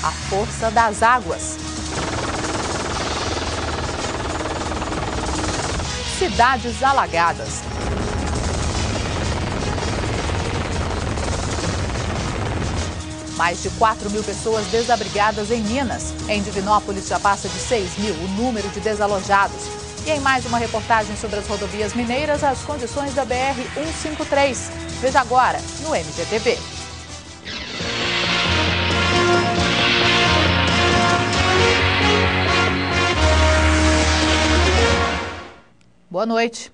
a força das águas. Cidades alagadas. Mais de 4.000 pessoas desabrigadas em Minas. Em Divinópolis já passa de 6.000 o número de desalojados. E em mais uma reportagem sobre as rodovias mineiras, as condições da BR-153. Veja agora no MGTV. Boa noite.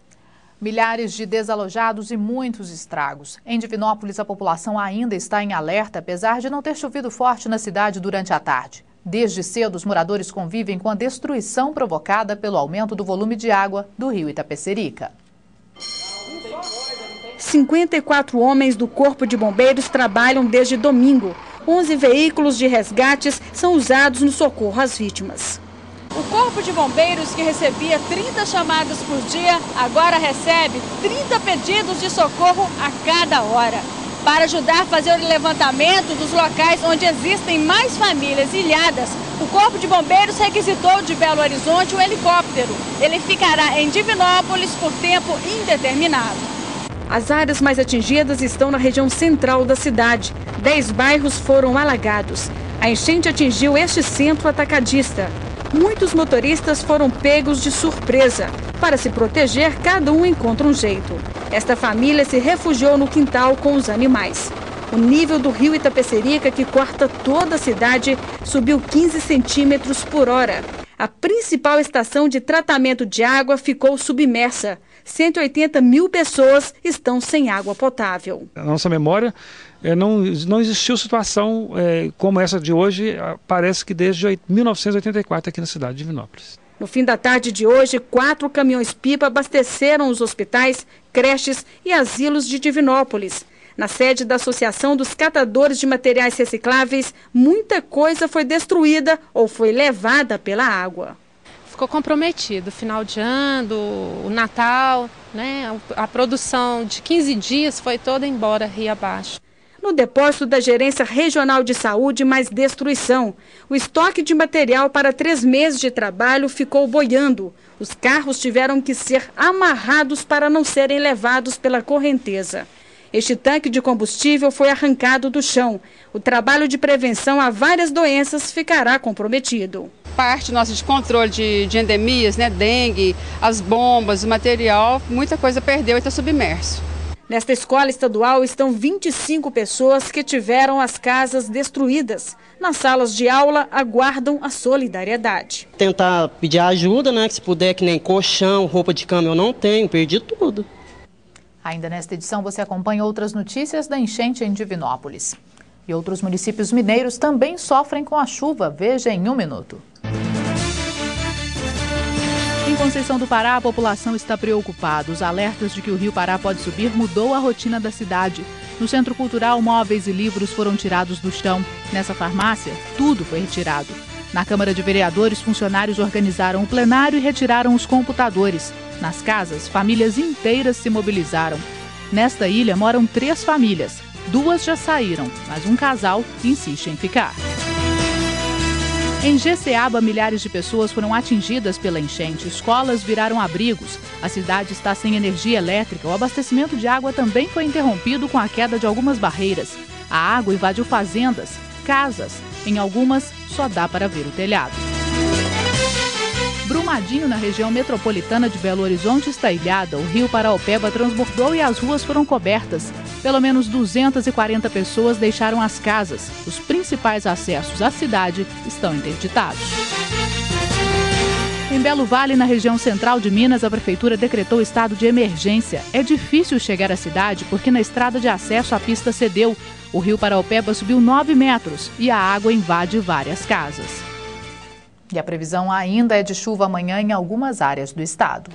Milhares de desalojados e muitos estragos. Em Divinópolis, a população ainda está em alerta, apesar de não ter chovido forte na cidade durante a tarde. Desde cedo, os moradores convivem com a destruição provocada pelo aumento do volume de água do rio Itapecerica. 54 homens do Corpo de Bombeiros trabalham desde domingo. 11 veículos de resgates são usados no socorro às vítimas. O Corpo de Bombeiros, que recebia 30 chamadas por dia, agora recebe 30 pedidos de socorro a cada hora. Para ajudar a fazer o levantamento dos locais onde existem mais famílias ilhadas, o Corpo de Bombeiros requisitou de Belo Horizonte um helicóptero. Ele ficará em Divinópolis por tempo indeterminado. As áreas mais atingidas estão na região central da cidade. 10 bairros foram alagados. A enchente atingiu este centro atacadista. Muitos motoristas foram pegos de surpresa. Para se proteger, cada um encontra um jeito. Esta família se refugiou no quintal com os animais. O nível do rio Itapecerica, que corta toda a cidade, subiu 15 centímetros por hora. A principal estação de tratamento de água ficou submersa. 180 mil pessoas estão sem água potável. Na nossa memória, não existiu situação como essa de hoje, parece que desde 1984 aqui na cidade de Divinópolis. No fim da tarde de hoje, 4 caminhões-pipa abasteceram os hospitais, creches e asilos de Divinópolis. Na sede da Associação dos Catadores de Materiais Recicláveis, muita coisa foi destruída ou foi levada pela água. Ficou comprometido, final de ano, o Natal, né? A produção de 15 dias foi toda embora rio abaixo. No depósito da Gerência Regional de Saúde, mais destruição. O estoque de material para 3 meses de trabalho ficou boiando. Os carros tiveram que ser amarrados para não serem levados pela correnteza. Este tanque de combustível foi arrancado do chão. O trabalho de prevenção a várias doenças ficará comprometido. Parte nossa de controle de endemias, né, dengue, as bombas, o material, muita coisa perdeu e está submerso. Nesta escola estadual estão 25 pessoas que tiveram as casas destruídas. Nas salas de aula aguardam a solidariedade. Tentar pedir ajuda, né, que se puder, que nem colchão, roupa de cama eu não tenho, perdi tudo. Ainda nesta edição você acompanha outras notícias da enchente em Divinópolis. E outros municípios mineiros também sofrem com a chuva. Veja em 1 minuto. Em Conceição do Pará, a população está preocupada. Os alertas de que o rio Pará pode subir mudou a rotina da cidade. No Centro Cultural, móveis e livros foram tirados do chão. Nessa farmácia, tudo foi retirado. Na Câmara de Vereadores, funcionários organizaram o plenário e retiraram os computadores. Nas casas, famílias inteiras se mobilizaram. Nesta ilha moram 3 famílias. 2 já saíram, mas um casal insiste em ficar. Em Jeceaba, milhares de pessoas foram atingidas pela enchente. Escolas viraram abrigos. A cidade está sem energia elétrica. O abastecimento de água também foi interrompido com a queda de algumas barreiras. A água invadiu fazendas, casas. Em algumas, só dá para ver o telhado. Brumadinho, na região metropolitana de Belo Horizonte, está ilhada. O rio Paraopeba transbordou e as ruas foram cobertas. Pelo menos 240 pessoas deixaram as casas. Os principais acessos à cidade estão interditados. Em Belo Vale, na região central de Minas, a prefeitura decretou estado de emergência. É difícil chegar à cidade porque na estrada de acesso a pista cedeu. O rio Paraopeba subiu 9 metros e a água invade várias casas. E a previsão ainda é de chuva amanhã em algumas áreas do estado.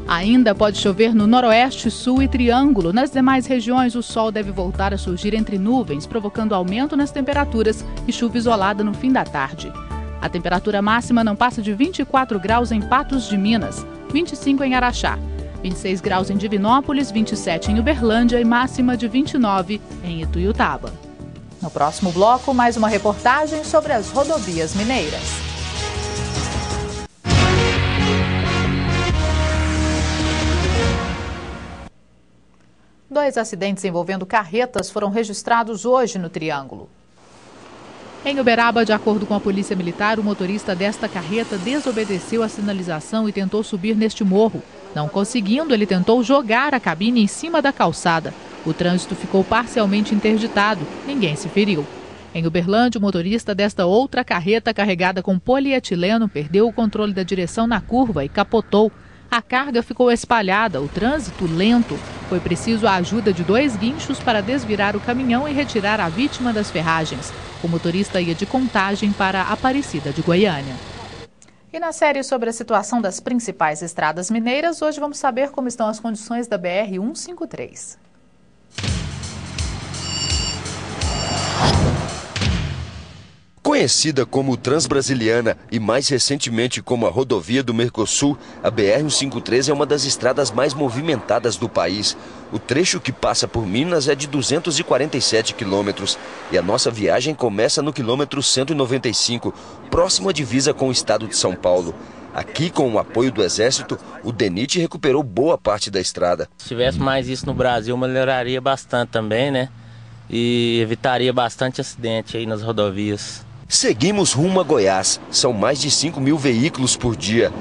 Ainda pode chover no noroeste, sul e triângulo. Nas demais regiões, o sol deve voltar a surgir entre nuvens, provocando aumento nas temperaturas e chuva isolada no fim da tarde. A temperatura máxima não passa de 24 graus em Patos de Minas, 25 em Araxá. 26 graus em Divinópolis, 27 em Uberlândia e máxima de 29 em Ituiutaba. No próximo bloco, mais uma reportagem sobre as rodovias mineiras. Dois acidentes envolvendo carretas foram registrados hoje no Triângulo. Em Uberaba, de acordo com a Polícia Militar, o motorista desta carreta desobedeceu a sinalização e tentou subir neste morro. Não conseguindo, ele tentou jogar a cabine em cima da calçada. O trânsito ficou parcialmente interditado. Ninguém se feriu. Em Uberlândia, o motorista desta outra carreta carregada com polietileno perdeu o controle da direção na curva e capotou. A carga ficou espalhada, o trânsito lento. Foi preciso a ajuda de 2 guinchos para desvirar o caminhão e retirar a vítima das ferragens. O motorista ia de Contagem para Aparecida de Goiânia. E na série sobre a situação das principais estradas mineiras, hoje vamos saber como estão as condições da BR-153. Conhecida como Transbrasiliana e mais recentemente como a Rodovia do Mercosul, a BR-153 é uma das estradas mais movimentadas do país. O trecho que passa por Minas é de 247 quilômetros e a nossa viagem começa no quilômetro 195, próximo à divisa com o estado de São Paulo. Aqui, com o apoio do Exército, o DENIT recuperou boa parte da estrada. Se tivesse mais isso no Brasil, melhoraria bastante também, né? E evitaria bastante acidente aí nas rodovias. Seguimos rumo a Goiás. São mais de 5.000 veículos por dia.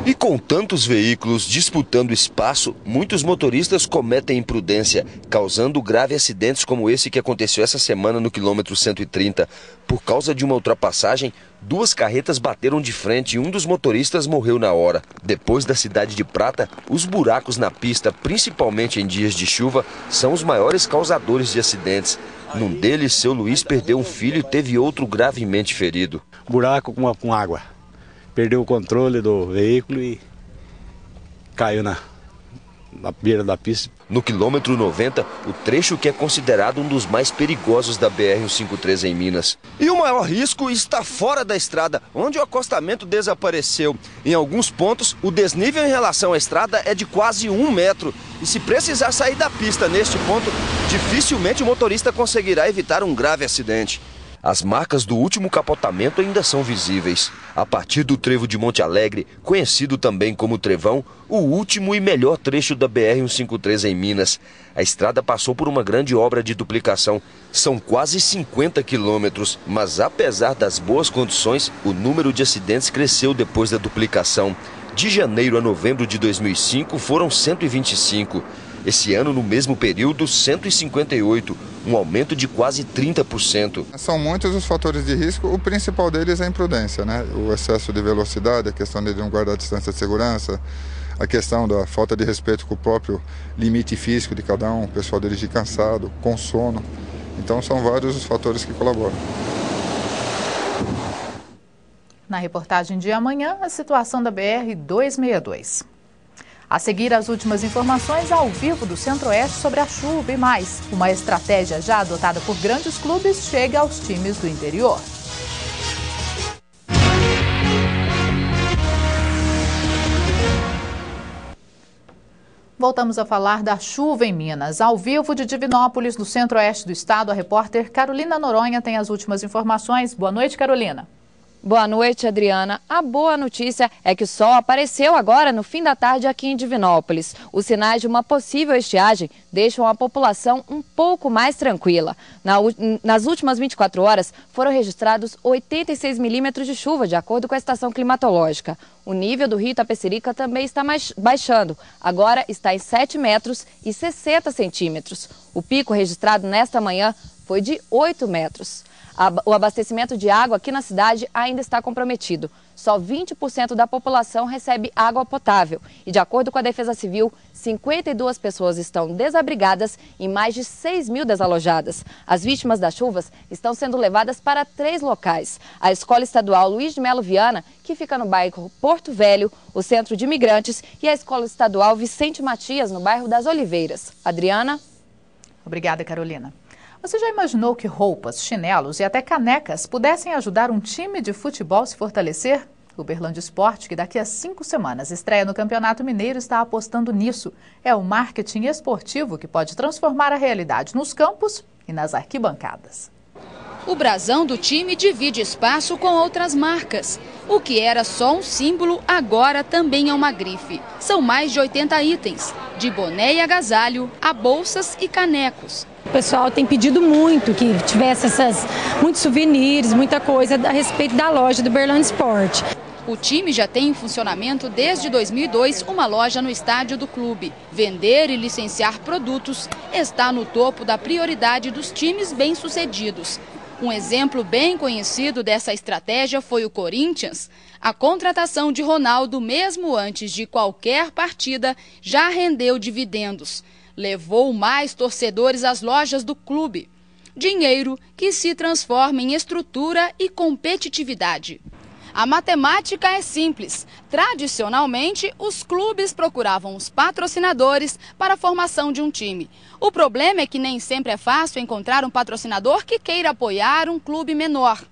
E com tantos veículos disputando espaço, muitos motoristas cometem imprudência, causando graves acidentes como esse que aconteceu essa semana no quilômetro 130. Por causa de uma ultrapassagem, 2 carretas bateram de frente e um dos motoristas morreu na hora. Depois da cidade de Prata, os buracos na pista, principalmente em dias de chuva, são os maiores causadores de acidentes. Num deles, seu Luiz perdeu um filho e teve outro gravemente ferido. Buraco com água. Perdeu o controle do veículo e caiu na beira da pista. No quilômetro 90, o trecho que é considerado um dos mais perigosos da BR-153 em Minas. E o maior risco está fora da estrada, onde o acostamento desapareceu. Em alguns pontos, o desnível em relação à estrada é de quase 1 metro. E se precisar sair da pista neste ponto, dificilmente o motorista conseguirá evitar um grave acidente. As marcas do último capotamento ainda são visíveis. A partir do trevo de Monte Alegre, conhecido também como Trevão, o último e melhor trecho da BR-153 em Minas. A estrada passou por uma grande obra de duplicação. São quase 50 quilômetros, mas apesar das boas condições, o número de acidentes cresceu depois da duplicação. De janeiro a novembro de 2005 foram 125. Esse ano, no mesmo período, 158, um aumento de quase 30%. São muitos os fatores de risco, o principal deles é a imprudência, né? O excesso de velocidade, a questão de não guardar a distância de segurança, a questão da falta de respeito com o próprio limite físico de cada um, o pessoal dirigir cansado, com sono. Então são vários os fatores que colaboram. Na reportagem de amanhã, a situação da BR-262. A seguir, as últimas informações ao vivo do Centro-Oeste sobre a chuva e mais. Uma estratégia já adotada por grandes clubes chega aos times do interior. Voltamos a falar da chuva em Minas. Ao vivo de Divinópolis, no Centro-Oeste do estado, a repórter Carolina Noronha tem as últimas informações. Boa noite, Carolina. Boa noite, Adriana. A boa notícia é que o sol apareceu agora no fim da tarde aqui em Divinópolis. Os sinais de uma possível estiagem deixam a população um pouco mais tranquila. Nas últimas 24 horas foram registrados 86 milímetros de chuva, de acordo com a estação climatológica. O nível do rio Itapecerica também está baixando. Agora está em 7 metros e 60 centímetros. O pico registrado nesta manhã foi de 8 metros. O abastecimento de água aqui na cidade ainda está comprometido. Só 20% da população recebe água potável. E de acordo com a Defesa Civil, 52 pessoas estão desabrigadas e mais de 6.000 desalojadas. As vítimas das chuvas estão sendo levadas para 3 locais. A Escola Estadual Luiz de Melo Viana, que fica no bairro Porto Velho, o Centro de Imigrantes, e a Escola Estadual Vicente Matias, no bairro das Oliveiras. Adriana? Obrigada, Carolina. Você já imaginou que roupas, chinelos e até canecas pudessem ajudar um time de futebol a se fortalecer? O Berlândia Esporte, que daqui a 5 semanas estreia no Campeonato Mineiro, está apostando nisso. É o marketing esportivo que pode transformar a realidade nos campos e nas arquibancadas. O brasão do time divide espaço com outras marcas. O que era só um símbolo, agora também é uma grife. São mais de 80 itens, de boné e agasalho a bolsas e canecos. O pessoal tem pedido muito que tivesse muitos souvenirs, muita coisa a respeito da loja do Berlândia Esporte. O time já tem em funcionamento desde 2002 uma loja no estádio do clube. Vender e licenciar produtos está no topo da prioridade dos times bem-sucedidos. Um exemplo bem conhecido dessa estratégia foi o Corinthians. A contratação de Ronaldo, mesmo antes de qualquer partida, já rendeu dividendos. Levou mais torcedores às lojas do clube. Dinheiro que se transforma em estrutura e competitividade. A matemática é simples. Tradicionalmente, os clubes procuravam os patrocinadores para a formação de um time. O problema é que nem sempre é fácil encontrar um patrocinador que queira apoiar um clube menor.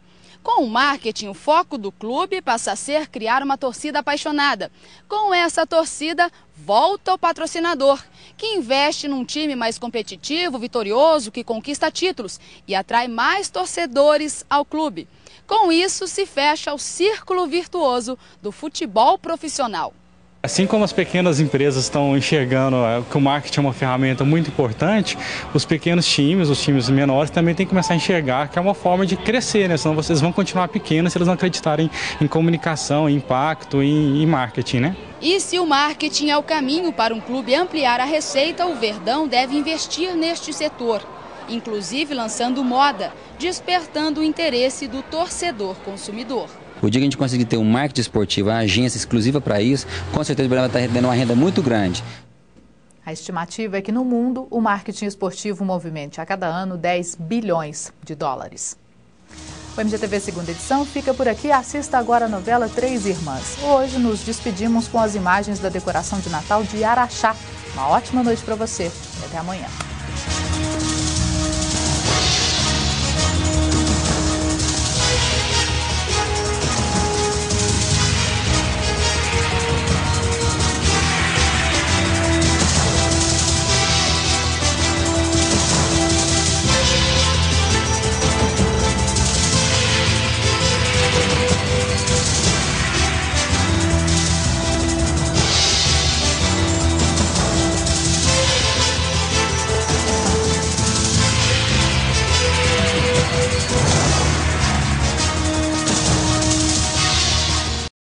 Com o marketing, o foco do clube passa a ser criar uma torcida apaixonada. Com essa torcida, volta o patrocinador, que investe num time mais competitivo, vitorioso, que conquista títulos e atrai mais torcedores ao clube. Com isso, se fecha o círculo virtuoso do futebol profissional. Assim como as pequenas empresas estão enxergando que o marketing é uma ferramenta muito importante, os pequenos times, os times menores também têm que começar a enxergar que é uma forma de crescer, né? Senão vocês vão continuar pequenos se eles não acreditarem em comunicação, em impacto, em marketing, né? E se o marketing é o caminho para um clube ampliar a receita, o Verdão deve investir neste setor, inclusive lançando moda, despertando o interesse do torcedor consumidor. O dia que a gente conseguir ter um marketing esportivo, uma agência exclusiva para isso, com certeza o Brasil vai estar dando uma renda muito grande. A estimativa é que no mundo o marketing esportivo movimente a cada ano 10 bilhões de dólares. O MGTV Segunda Edição fica por aqui. Assista agora a novela Três Irmãs. Hoje nos despedimos com as imagens da decoração de Natal de Araxá. Uma ótima noite para você e até amanhã.